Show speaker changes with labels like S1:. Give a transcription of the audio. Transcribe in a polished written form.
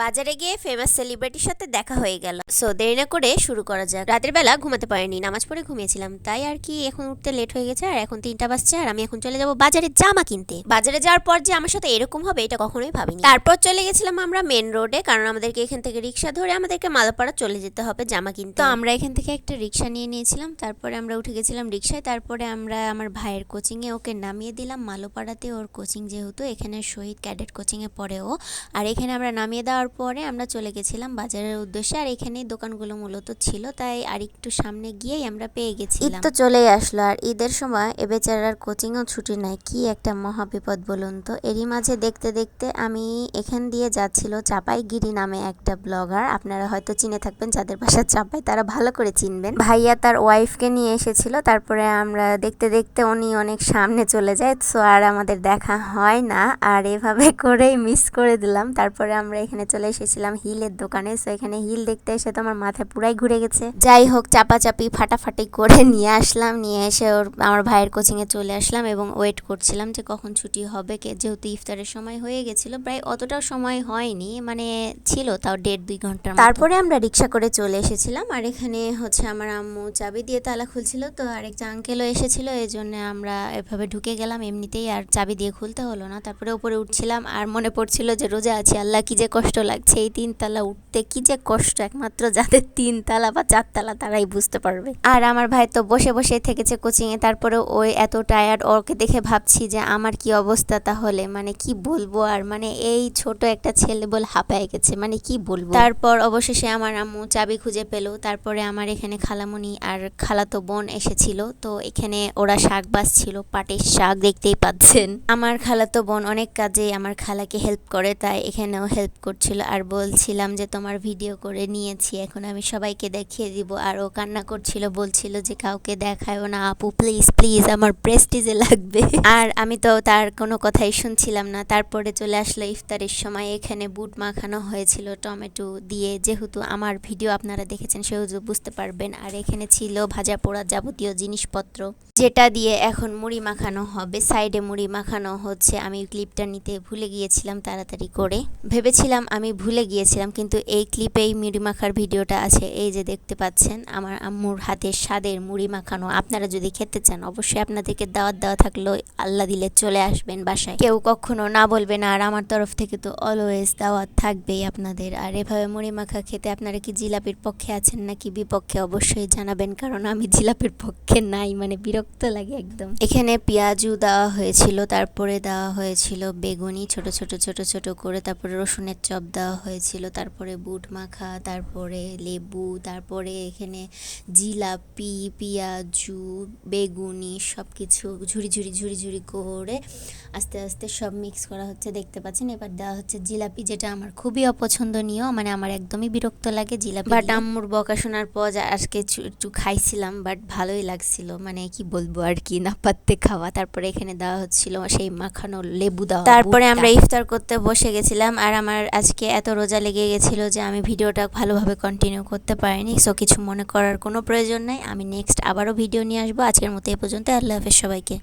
S1: বাজারে গিয়ে ফেমাস সেলিব্রিটির সাথে দেখা হয়ে গেল। সো দেরি না করে শুরু করা যাক। রাতের বেলা ঘুমাতে পারিনি, নামাজ পড়ে ঘুমিয়েছিলাম, তাই আর কি এখন উঠতে লেট হয়ে গেছে। আর এখন 3টা বাজছে আর আমি এখন চলে যাব বাজারে জামা কিনতে। বাজারে যাওয়ার পর যে আমার সাথে এরকম হবে এটা কখনোই ভাবিনি। তারপর চলে গেছিলাম আমরা মেন রোডে, কারণ আমাদেরকে এখান থেকে রিক্সা ধরে আমাদেরকে মালাপাড়া চলে যেতে হবে জামা কিনতে। তো আমরা এখান থেকে একটা রিক্সা নিয়ে নিয়েছিলাম, তারপরে আমরা উঠে গেছিলাম রিক্সায়। তারপরে আমরা আমার ভাইয়ের কোচিংয়ে ওকে নামিয়ে দিলাম মালোপাড়াতে। ওর কোচিং যেহেতু এখানে শহীদ ক্যাডেট কোচিংয়ে পড়ে ও, আর এখানে আমরা নামিয়ে দেওয়ার পরে আমরা চলে গেছিলাম বাজারের উদ্দেশ্যে। আর এখানেই দোকানগুলো মূলত ছিল, তাই আর একটু সামনে গিয়েই আমরা পেয়ে গেছিলাম। ঈদ তো চলেই আসলো, আর ঈদের সময় এ বেচারার কোচিংও ছুটি নাই। কি একটা মহা বিপদ বলুন তো। এরই মাঝে দেখতে দেখতে আমি এখান দিয়ে যাচ্ছিল চাপাইগিরি নামে একটা ব্লগার, আপনারা হয়তো চিনে থাকবেন, যাদের বাসা চাপাই তারা ভালো করে চিনবেন। ভাইয়া তার ওয়াইফকে নিয়ে এসেছিল, তারপরে আমরা দেখতে দেখতে উনি অনেক সামনে চলে যায়। সো আর আমাদের দেখা হয় না, আর এভাবে করেই মিস করে দিলাম। তারপরে আমরা এখানে চলে এসেছিলাম হিলের দোকানে। সো এখানে হিল দেখতে এসে তো আমার মাথা পুরাই ঘুরে গেছে। যাই হোক, চাপাচাপি ফাটাফাটি করে নিয়ে আসলাম, নিয়ে এসে আমার ভাইয়ের কোচিংয়ে চলে আসলাম এবং ওয়েট করছিলাম যে কখন ছুটি হবে। যেহেতু ইফতারের সময় হয়ে গেছিল, প্রায় অতটাও সময় হয়নি, মানে ছিল তাও 1.5-2 ঘন্টার। তারপরে আমরা রিক্সা করে চলে এসেছিলাম, আর এখানে হচ্ছে আমার আম্মু চাবি দিয়ে তালা খুলছিল, তো আরেকটা আঙ্কেলও এসেছিল, এই জন্য আমরা এভাবে ঢুকে গেলাম এমনিতেই, আর চাবি দিয়ে খুলতে হলো না। তারপরে উপরে উঠছিলাম, আর মনে পড়ছিল যে রোজা আছি, আল্লাহ কি যে কষ্ট লাগছে এই 3 তালা উঠতে, কি যে কষ্ট। একমাত্র যাদের 3 তালা বা 4 তালা তারাই বুঝতে পারবে। আর আমার ভাই তো বসে বসে থেকেছে কোচিংয়ে, তারপরে ওই এত টায়ার্ড, ওকে দেখে ভাবছি যে আমার কি অবস্থা তাহলে, মানে কি বলবো। আর মানে এই ছোট একটা ছেলে বলে হাঁপায় গেছে, মানে কি বলবো। তারপর অবশেষে আমার আম্মু চাবি খুঁজে পেল। তারপরে আমার এখানে খালামণি আর খালাতো বোন এসেছিল, তো এখানে ওরা শাক বাছছিল, পাটের শাক, দেখতেই পাচ্ছেন। আমার খালাতো বোন অনেক কাজে আমার খালাকে হেল্প করে, তাই এখানেও হেল্প করছিল। আর বলছিলাম যে তোমার ভিডিও করে নিয়েছি, এখন আমি সবাইকে দেখিয়ে দিব। আর ও কান্না করছিল, বলছিল যে কাউকে দেখায়ও না আপু, প্লিজ প্লিজ, আমার প্রেস্টিজে লাগবে। আর আমি তো তার কোনো কথাই শুনছিলাম না। তারপরে চলে আসলো ইফতারের সময়। এখানে বুট মাখানো হয়েছিল টমেটো দিয়ে, যেহেতু আমার ভিডিও আপনারা দেখেছেন সেহেতু বুঝতে পারবেন। আর এখানে ছিল ভাজা পোড়া যাবতীয় জিনিসপত্র, যেটা দিয়ে এখন মুড়ি মাখানো হবে। সাইডে মুড়ি মাখানো হচ্ছে। আমি ক্লিপটা নিতে ভুলে গিয়েছিলাম তাড়াতাড়ি করে, ভেবেছিলাম আমি ভুলে গিয়েছিলাম, কিন্তু এই ক্লিপেই মুড়ি মাখার ভিডিওটা আছে। এই যে দেখতে পাচ্ছেন আমার আম্মুর হাতের স্বাদের মুড়ি মাখানো। আপনারা যদি খেতে চান অবশ্যই আপনাদেরকে দাওয়াত দেওয়া থাকলো, আল্লাহ দিলে চলে আসবেন বাসায়, কেউ কখনো না বলবে না। আর আমার তরফ থেকে তো অলওয়েজ দাওয়াত থাকবেই আপনাদের। আর এভাবে মুড়ি মাখা খেতে আপনারা কি জিলাপির পক্ষে আছেন নাকি বিপক্ষে অবশ্যই জানাবেন, কারণ আমি জিলাপির পক্ষে নাই, মানে বিরক্ত লাগে একদম। এখানে পেঁয়াজু দেওয়া হয়েছিল, তারপরে দেওয়া হয়েছিল বেগুনি ছোট ছোট ছোট ছোট করে, তারপরে রসুনের চপ দেওয়া হয়েছিল, তারপরে বুট মাখা, তারপরে লেবু, তারপরে এখানে জিলাপি, পেঁয়াজু, বেগুনি সব কিছু ঝুড়ি ঝুড়ি ঝুড়ি ঝুড়ি করে আস্তে আস্তে সব মিক্স করা হচ্ছে, দেখতে পাচ্ছেন। এবার দেওয়া হচ্ছে জিলাপি, যেটা আমার খুবই অপছন্দনীয়, মানে আমার একদমই বিরক্ত লাগে জিলাপি। বাট আম্মুর বকা শোনার পর আজকে একটু খাইছিলাম, বাট ভালোই লাগছিল, মানে কি বলবো আর কি, না পারতে খাওয়া। তারপরে এখানে দেওয়া হচ্ছিল সেই মাখানো লেবু দেওয়া। তারপরে আমরা ইফতার করতে বসে গেছিলাম। আর আমার আজকে এত রোজা লেগে গেছিল যে আমি ভিডিওটা ভালোভাবে কন্টিনিউ করতে পারিনি। সো কিছু মনে করার কোনো প্রয়োজন নাই, আমি নেক্সট আবারও ভিডিও নিয়ে আসবো। আজকের মতো এ পর্যন্ত, আল্লাহ হাফেজ সবাইকে।